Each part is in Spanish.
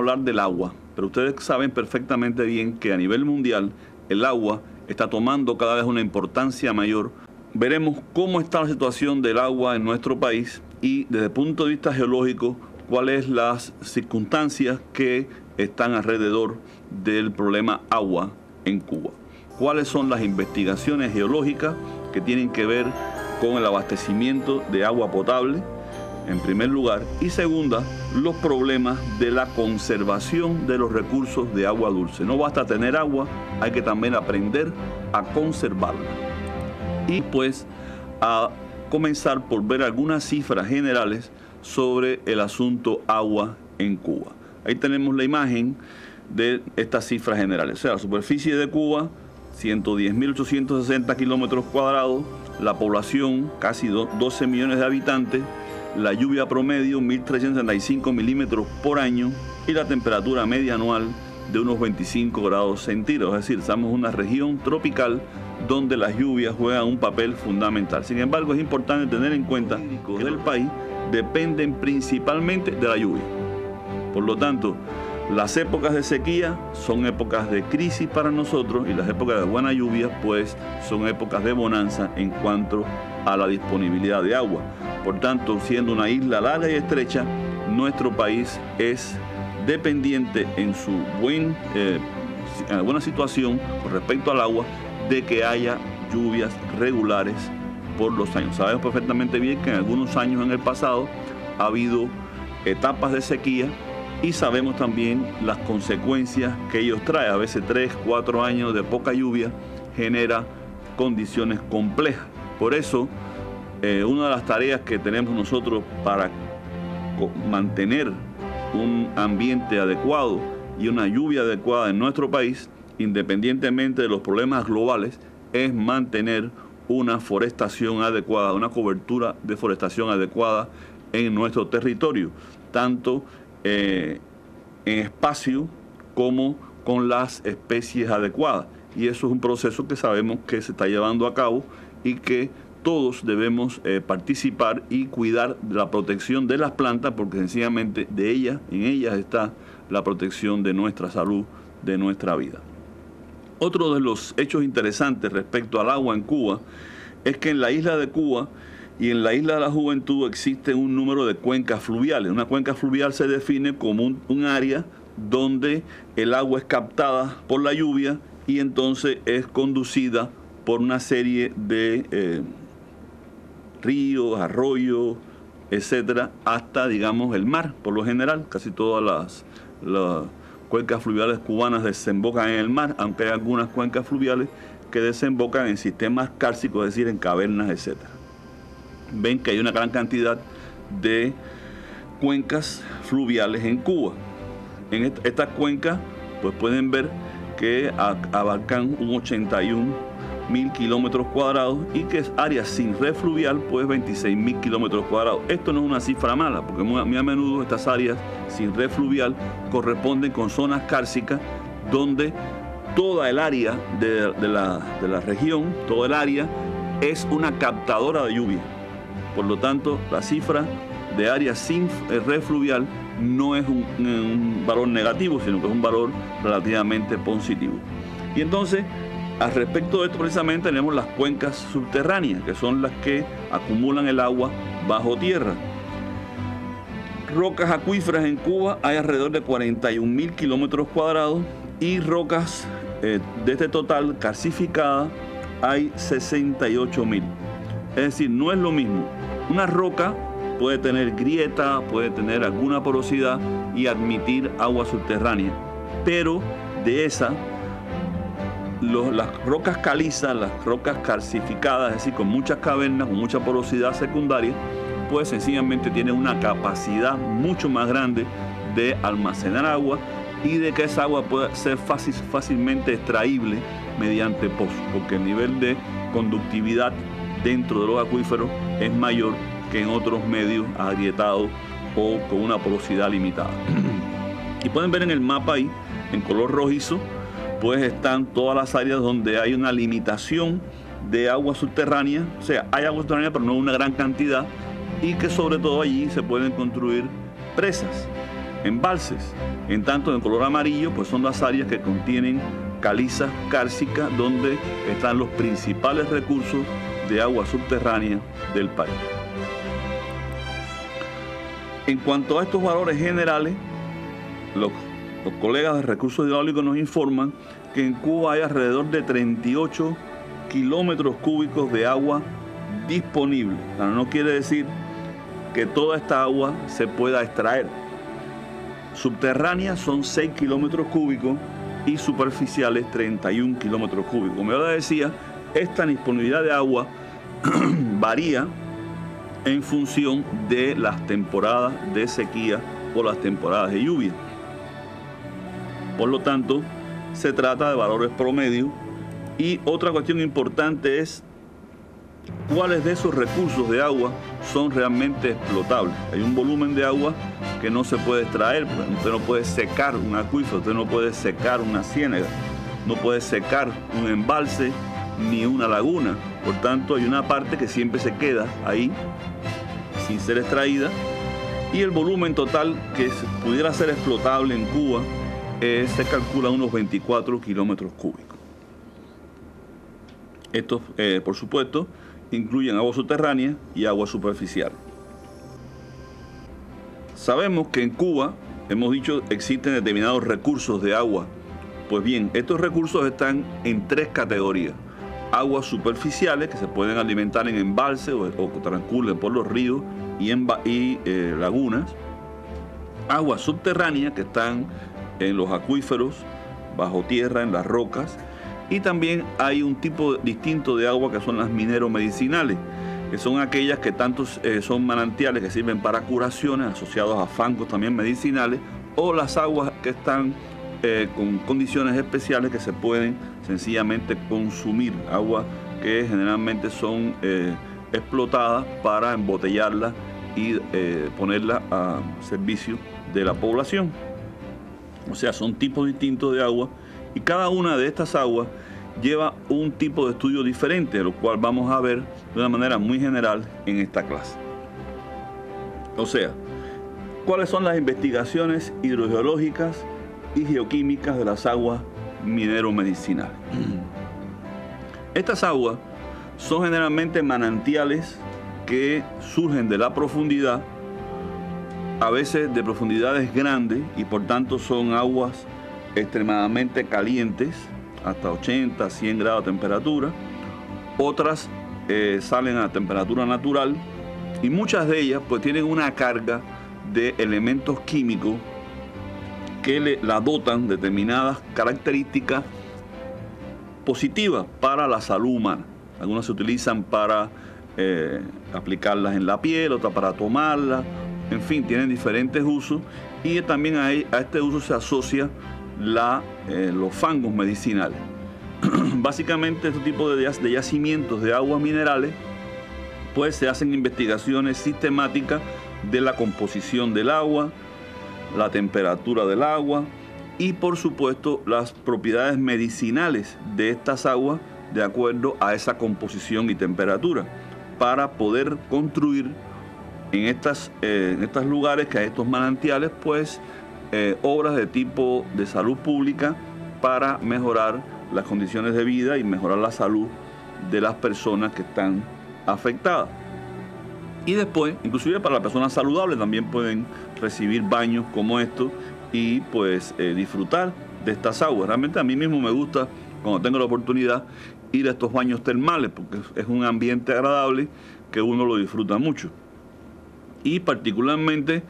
hablar del agua, pero ustedes saben perfectamente bien que a nivel mundial el agua está tomando cada vez una importancia mayor. Veremos cómo está la situación del agua en nuestro país y desde el punto de vista geológico, cuáles son las circunstancias que están alrededor del problema agua en Cuba. Cuáles son las investigaciones geológicas que tienen que ver con el abastecimiento de agua potable, en primer lugar, y segunda, los problemas de la conservación de los recursos de agua dulce. No basta tener agua, hay que también aprender a conservarla. Y pues a comenzar por ver algunas cifras generales sobre el asunto agua en Cuba. Ahí tenemos la imagen de estas cifras generales. O sea, la superficie de Cuba, 110.860 kilómetros cuadrados, la población, casi 12 millones de habitantes, la lluvia promedio, 1.365 milímetros por año, y la temperatura media anual de unos 25 grados centígrados. Es decir, estamos en una región tropical donde las lluvias juegan un papel fundamental. Sin embargo, es importante tener en cuenta que el país dependen principalmente de la lluvia. Por lo tanto, las épocas de sequía son épocas de crisis para nosotros y las épocas de buena lluvia pues son épocas de bonanza en cuanto a la disponibilidad de agua. Por tanto, siendo una isla larga y estrecha, nuestro país es dependiente en su buena situación con respecto al agua de que haya lluvias regulares por los años. Sabemos perfectamente bien que en algunos años en el pasado ha habido etapas de sequía y sabemos también las consecuencias que ellos traen. A veces 3, 4 años de poca lluvia genera condiciones complejas. Por eso, una de las tareas que tenemos nosotros para mantener un ambiente adecuado y una lluvia adecuada en nuestro país, independientemente de los problemas globales, es mantener una forestación adecuada, una cobertura de forestación adecuada en nuestro territorio, tanto en espacio como con las especies adecuadas. Y eso es un proceso que sabemos que se está llevando a cabo y que todos debemos participar y cuidar de la protección de las plantas, porque sencillamente en ellas está la protección de nuestra salud, de nuestra vida. Otro de los hechos interesantes respecto al agua en Cuba es que en la isla de Cuba y en la isla de la Juventud existe un número de cuencas fluviales. Una cuenca fluvial se define como un área donde el agua es captada por la lluvia y entonces es conducida por una serie de ríos, arroyos, etcétera, hasta, digamos, el mar. Por lo general, casi todas las cuencas fluviales cubanas desembocan en el mar, aunque hay algunas cuencas fluviales que desembocan en sistemas kársticos, es decir, en cavernas, etcétera. Ven que hay una gran cantidad de cuencas fluviales en Cuba. En estas cuencas, pues pueden ver que abarcan un 81.000 kilómetros cuadrados y que es área sin red fluvial, pues 26.000 kilómetros cuadrados. Esto no es una cifra mala, porque muy a menudo estas áreas sin red fluvial corresponden con zonas kársticas donde toda el área de la región, toda el área es una captadora de lluvia. Por lo tanto, la cifra de área sin red fluvial no es un valor negativo, sino que es un valor relativamente positivo. Y entonces, al respecto de esto precisamente tenemos las cuencas subterráneas, que son las que acumulan el agua bajo tierra. Rocas acuíferas en Cuba hay alrededor de 41.000 kilómetros cuadrados y rocas de este total calcificadas hay 68.000. Es decir, no es lo mismo. Una roca puede tener grieta, puede tener alguna porosidad y admitir agua subterránea, pero de esa, las rocas calizas, las rocas calcificadas, es decir, con muchas cavernas, con mucha porosidad secundaria, pues sencillamente tienen una capacidad mucho más grande de almacenar agua y de que esa agua pueda ser fácilmente extraíble mediante pozos, porque el nivel de conductividad dentro de los acuíferos es mayor que en otros medios agrietados o con una porosidad limitada. Y pueden ver en el mapa ahí, en color rojizo, pues están todas las áreas donde hay una limitación de agua subterránea, o sea, hay agua subterránea pero no una gran cantidad, y que sobre todo allí se pueden construir presas. embalses. En tanto, en color amarillo, pues son las áreas que contienen calizas kársticas, donde están los principales recursos de agua subterránea del país. En cuanto a estos valores generales, los colegas de recursos hidráulicos nos informan que en Cuba hay alrededor de 38 kilómetros cúbicos de agua disponible. Pero no quiere decir que toda esta agua se pueda extraer. Subterráneas son 6 kilómetros cúbicos y superficiales 31 kilómetros cúbicos. Como yo les decía, esta disponibilidad de agua varía en función de las temporadas de sequía o las temporadas de lluvia. Por lo tanto, se trata de valores promedio. Y otra cuestión importante es cuáles de esos recursos de agua son realmente explotables. Hay un volumen de agua que no se puede extraer. Usted no puede secar un acuífero, usted no puede secar una ciénaga, no puede secar un embalse ni una laguna. Por tanto, hay una parte que siempre se queda ahí sin ser extraída, y el volumen total que pudiera ser explotable en Cuba se calcula unos 24 kilómetros cúbicos. Estos, por supuesto, incluyen agua subterránea y agua superficial. Sabemos que en Cuba, hemos dicho, existen determinados recursos de agua. Pues bien, estos recursos están en 3 categorías. Aguas superficiales, que se pueden alimentar en embalses o transcurren por los ríos y lagunas. Aguas subterráneas, que están en los acuíferos, bajo tierra, en las rocas. Y también hay un tipo distinto de agua que son las mineromedicinales, que son aquellas que tanto son manantiales que sirven para curaciones asociados a fangos también medicinales, o las aguas que están con condiciones especiales que se pueden sencillamente consumir, aguas que generalmente son explotadas para embotellarlas y ponerlas a servicio de la población. O sea, son tipos distintos de agua, y cada una de estas aguas lleva un tipo de estudio diferente, lo cual vamos a ver de una manera muy general en esta clase. O sea, ¿cuáles son las investigaciones hidrogeológicas y geoquímicas de las aguas mineromedicinales? Estas aguas son generalmente manantiales que surgen de la profundidad, a veces de profundidades grandes, y por tanto son aguas extremadamente calientes, hasta 80, 100 grados de temperatura. Otras salen a temperatura natural, y muchas de ellas pues tienen una carga de elementos químicos que la dotan determinadas características positivas para la salud humana. Algunas se utilizan para aplicarlas en la piel, otras para tomarlas, en fin, tienen diferentes usos, y también a este uso se asocia los fangos medicinales. Básicamente, este tipo de yacimientos de aguas minerales, pues se hacen investigaciones sistemáticas de la composición del agua, la temperatura del agua y, por supuesto, las propiedades medicinales de estas aguas de acuerdo a esa composición y temperatura, para poder construir en estos lugares, que hay estos manantiales, pues obras de tipo de salud pública para mejorar las condiciones de vida y mejorar la salud de las personas que están afectadas. Y después, inclusive para las personas saludables, también pueden recibir baños como estos y pues disfrutar de estas aguas. Realmente a mí mismo me gusta, cuando tengo la oportunidad, ir a estos baños termales, porque es un ambiente agradable que uno lo disfruta mucho. Y particularmente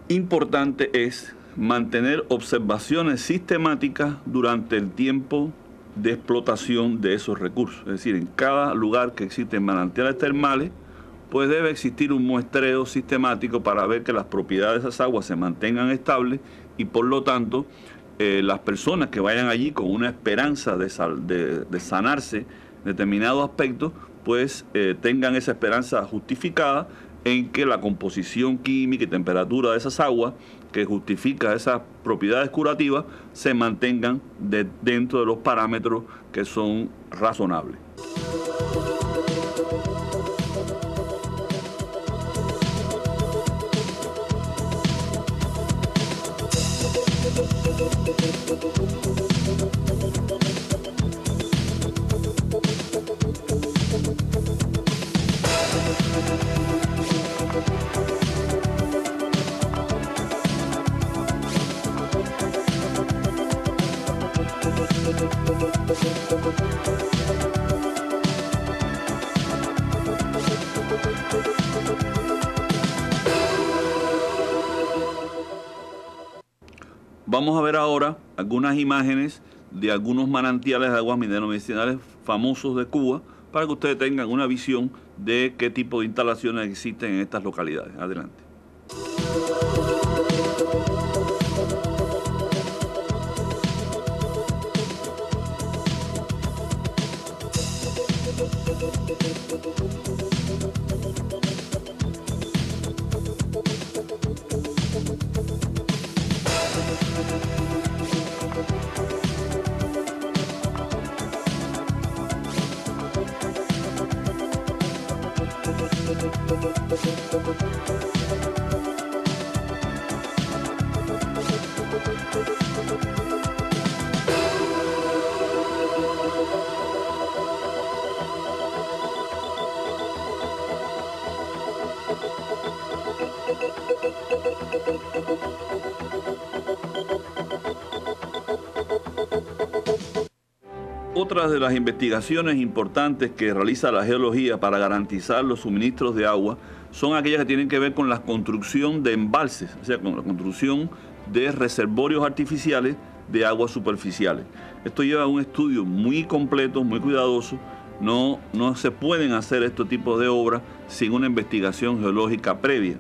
importante es mantener observaciones sistemáticas durante el tiempo de explotación de esos recursos. Es decir, en cada lugar que existen manantiales termales, pues debe existir un muestreo sistemático para ver que las propiedades de esas aguas se mantengan estables, y por lo tanto las personas que vayan allí con una esperanza de sanarse determinados aspectos, pues tengan esa esperanza justificada en que la composición química y temperatura de esas aguas, que justifica esas propiedades curativas, se mantengan dentro de los parámetros que son razonables. Vamos a ver ahora algunas imágenes de algunos manantiales de aguas mineras medicinales famosos de Cuba para que ustedes tengan una visión de qué tipo de instalaciones existen en estas localidades. Adelante. Otras de las investigaciones importantes que realiza la geología para garantizar los suministros de agua son aquellas que tienen que ver con la construcción de embalses, o sea, con la construcción de reservorios artificiales de aguas superficiales. Esto lleva a un estudio muy completo, muy cuidadoso. No se pueden hacer estos tipos de obras sin una investigación geológica previa,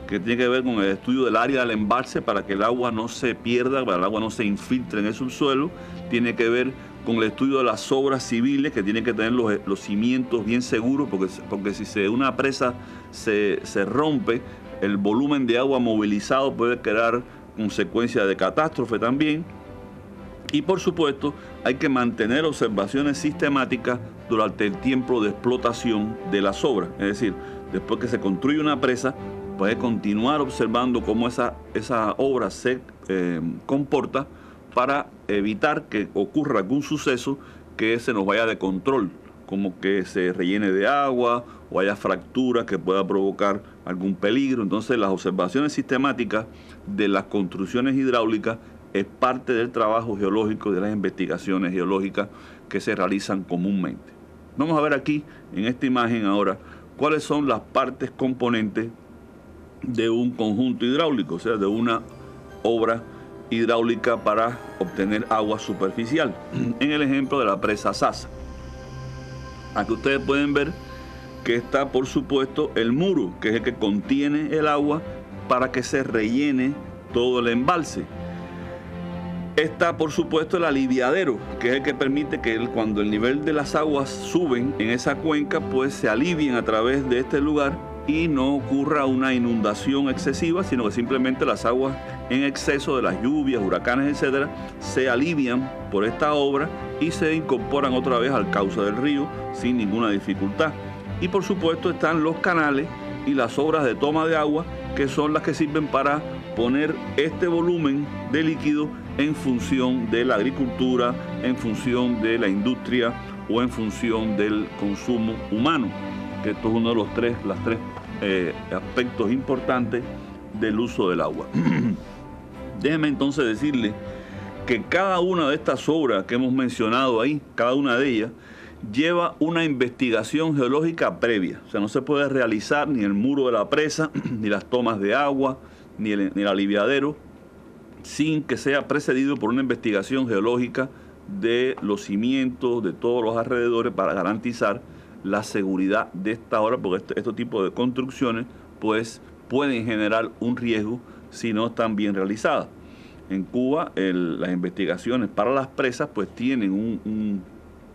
que tiene que ver con el estudio del área del embalse para que el agua no se pierda, para que el agua no se infiltre en el subsuelo. Tiene que ver con el estudio de las obras civiles, que tienen que tener los cimientos bien seguros, porque si una presa se rompe, el volumen de agua movilizado puede crear consecuencias de catástrofe también. Y por supuesto, hay que mantener observaciones sistemáticas durante el tiempo de explotación de las obras. Es decir, después que se construye una presa, puede continuar observando cómo esa obra se comporta para evitar que ocurra algún suceso que se nos vaya de control, como que se rellene de agua o haya fracturas que pueda provocar algún peligro. Entonces, las observaciones sistemáticas de las construcciones hidráulicas es parte del trabajo geológico, de las investigaciones geológicas que se realizan comúnmente. Vamos a ver aquí, en esta imagen ahora, cuáles son las partes componentes de un conjunto hidráulico, o sea, de una obra hidráulica para obtener agua superficial. En el ejemplo de la presa Sasa. Aquí ustedes pueden ver que está, por supuesto, el muro, que es el que contiene el agua para que se rellene todo el embalse. Está, por supuesto, el aliviadero, que es el que permite que cuando el nivel de las aguas suben en esa cuenca, pues se alivien a través de este lugar y no ocurra una inundación excesiva, sino que simplemente las aguas en exceso de las lluvias, huracanes, etcétera, se alivian por esta obra y se incorporan otra vez al cauce del río sin ninguna dificultad. Y por supuesto están los canales y las obras de toma de agua, que son las que sirven para poner este volumen de líquido en función de la agricultura, en función de la industria o en función del consumo humano, que esto es uno de los tres aspectos importantes del uso del agua. Déjenme entonces decirle que cada una de estas obras que hemos mencionado ahí, cada una de ellas, lleva una investigación geológica previa. O sea, no se puede realizar ni el muro de la presa, ni las tomas de agua, ni el aliviadero, sin que sea precedido por una investigación geológica de los cimientos, de todos los alrededores, para garantizar la seguridad de esta obra, porque este tipo de construcciones pues pueden generar un riesgo si no están bien realizadas. En Cuba las investigaciones para las presas pues tienen un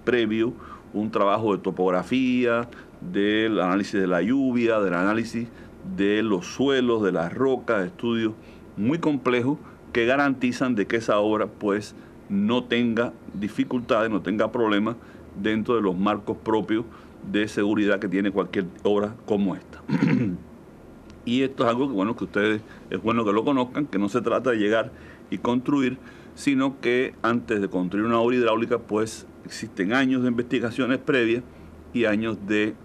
previo, un trabajo de topografía, del análisis de la lluvia, del análisis de los suelos, de las rocas, estudios muy complejos que garantizan de que esa obra pues no tenga dificultades, no tenga problemas dentro de los marcos propios de seguridad que tiene cualquier obra como esta. Y esto es algo que, bueno, que ustedes es bueno que lo conozcan, que no se trata de llegar y construir, sino que antes de construir una obra hidráulica, pues existen años de investigaciones previas y años de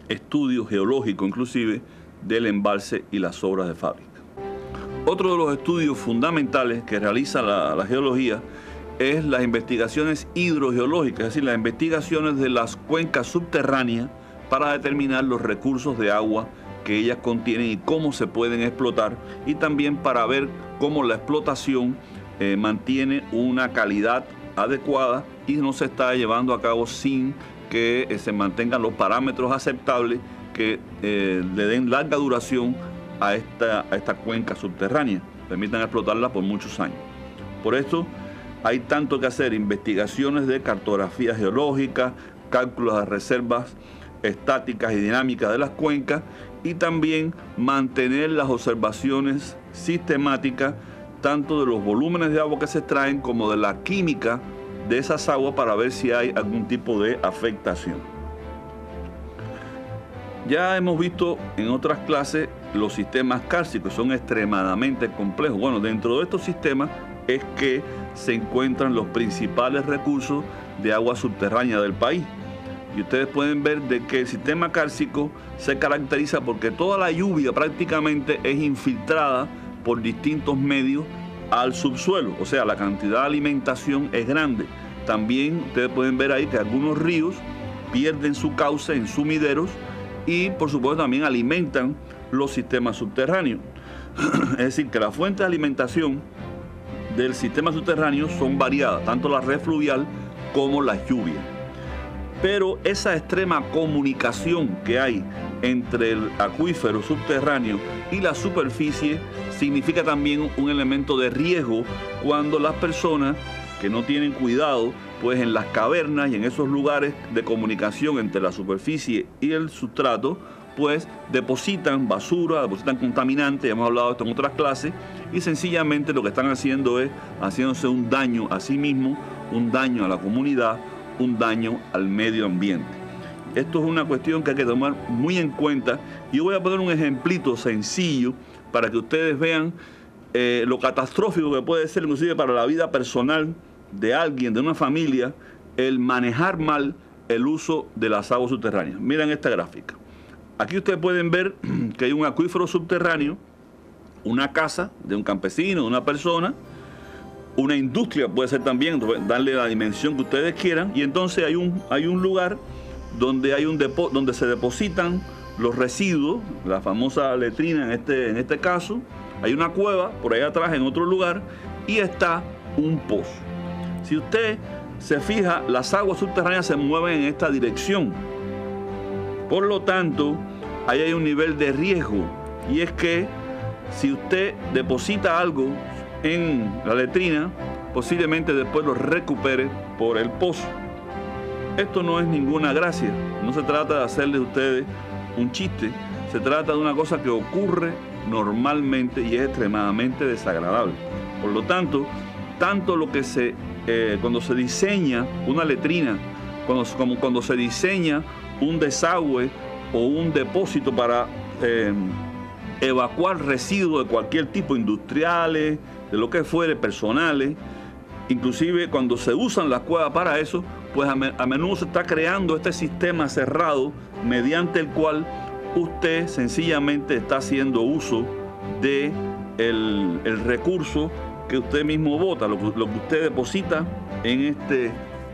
estudio geológico, inclusive, del embalse y las obras de fábrica. Otro de los estudios fundamentales que realiza la geología es las investigaciones hidrogeológicas, es decir, las investigaciones de las cuencas subterráneas para determinar los recursos de agua que ellas contienen y cómo se pueden explotar, y también para ver cómo la explotación mantiene una calidad adecuada y no se está llevando a cabo sin que se mantengan los parámetros aceptables que le den larga duración a esta cuenca subterránea, permitan explotarla por muchos años. Por esto hay tanto que hacer: investigaciones de cartografía geológica, cálculos de reservas estáticas y dinámicas de las cuencas, y también mantener las observaciones sistemáticas tanto de los volúmenes de agua que se extraen como de la química de esas aguas para ver si hay algún tipo de afectación. Ya hemos visto en otras clases los sistemas kársticos, son extremadamente complejos. Bueno, dentro de estos sistemas es que se encuentran los principales recursos de agua subterránea del país. Y ustedes pueden ver de que el sistema kárstico se caracteriza porque toda la lluvia prácticamente es infiltrada por distintos medios al subsuelo, o sea, la cantidad de alimentación es grande. También ustedes pueden ver ahí que algunos ríos pierden su cauce en sumideros y por supuesto también alimentan los sistemas subterráneos. Es decir, que las fuentes de alimentación del sistema subterráneo son variadas, tanto la red fluvial como las lluvias. Pero esa extrema comunicación que hay entre el acuífero subterráneo y la superficie significa también un elemento de riesgo cuando las personas que no tienen cuidado, pues en las cavernas y en esos lugares de comunicación entre la superficie y el sustrato, pues depositan basura, depositan contaminantes, hemos hablado de esto en otras clases, y sencillamente lo que están haciendo es haciéndose un daño a sí mismos, un daño a la comunidad, un daño al medio ambiente. Esto es una cuestión que hay que tomar muy en cuenta. Yo voy a poner un ejemplito sencillo para que ustedes vean lo catastrófico que puede ser inclusive para la vida personal de alguien, de una familia, el manejar mal el uso de las aguas subterráneas. Miren esta gráfica. Aquí ustedes pueden ver que hay un acuífero subterráneo, una casa de un campesino, de una persona, una industria puede ser también, darle la dimensión que ustedes quieran, y entonces hay un lugar donde donde se depositan los residuos, la famosa letrina en este caso, hay una cueva por ahí atrás en otro lugar y está un pozo. Si usted se fija, las aguas subterráneas se mueven en esta dirección. Por lo tanto, ahí hay un nivel de riesgo, y es que si usted deposita algo en la letrina, posiblemente después lo recupere por el pozo. Esto no es ninguna gracia, no se trata de hacerle a ustedes un chiste, se trata de una cosa que ocurre normalmente y es extremadamente desagradable. Por lo tanto, tanto lo que cuando se diseña una letrina, como cuando se diseña un desagüe o un depósito para evacuar residuos de cualquier tipo, industriales, de lo que fuere, personales, inclusive cuando se usan las cuevas para eso, pues a menudo se está creando este sistema cerrado mediante el cual usted sencillamente está haciendo uso de el recurso que usted mismo bota, lo que usted deposita en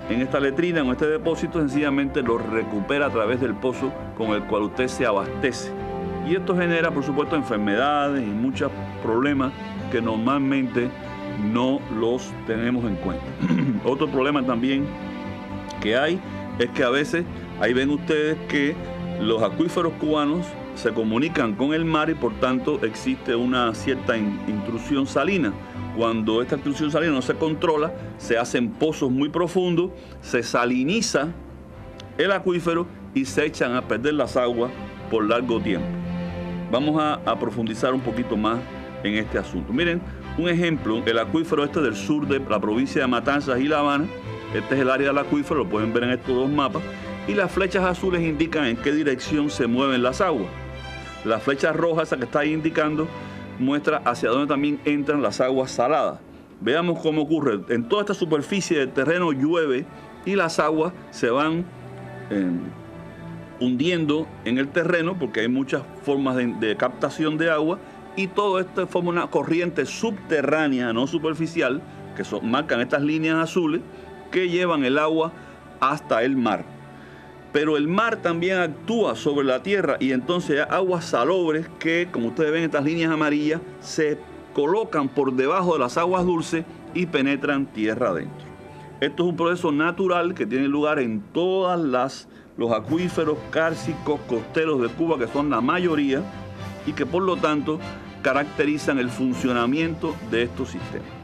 esta letrina, en este depósito, sencillamente lo recupera a través del pozo con el cual usted se abastece. Y esto genera, por supuesto, enfermedades y muchos problemas que normalmente no los tenemos en cuenta. Otro problema también que hay es que a veces, ahí ven ustedes que los acuíferos cubanos se comunican con el mar y por tanto existe una cierta intrusión salina. Cuando esta intrusión salina no se controla, se hacen pozos muy profundos, se saliniza el acuífero y se echan a perder las aguas por largo tiempo. Vamos a profundizar un poquito más en este asunto. Miren, un ejemplo, el acuífero del sur de la provincia de Matanzas y La Habana. Este es el área del acuífero, lo pueden ver en estos dos mapas. Y las flechas azules indican en qué dirección se mueven las aguas. La flecha roja, esa que está ahí indicando, muestra hacia dónde también entran las aguas saladas. Veamos cómo ocurre. En toda esta superficie del terreno llueve y las aguas se van hundiendo en el terreno porque hay muchas formas de captación de agua, y todo esto forma una corriente subterránea, no superficial, que marcan estas líneas azules que llevan el agua hasta el mar. Pero el mar también actúa sobre la tierra, y entonces hay aguas salobres que, como ustedes ven, estas líneas amarillas se colocan por debajo de las aguas dulces y penetran tierra adentro. Esto es un proceso natural que tiene lugar en todos los acuíferos kársticos costeros de Cuba, que son la mayoría, y que por lo tanto caracterizan el funcionamiento de estos sistemas.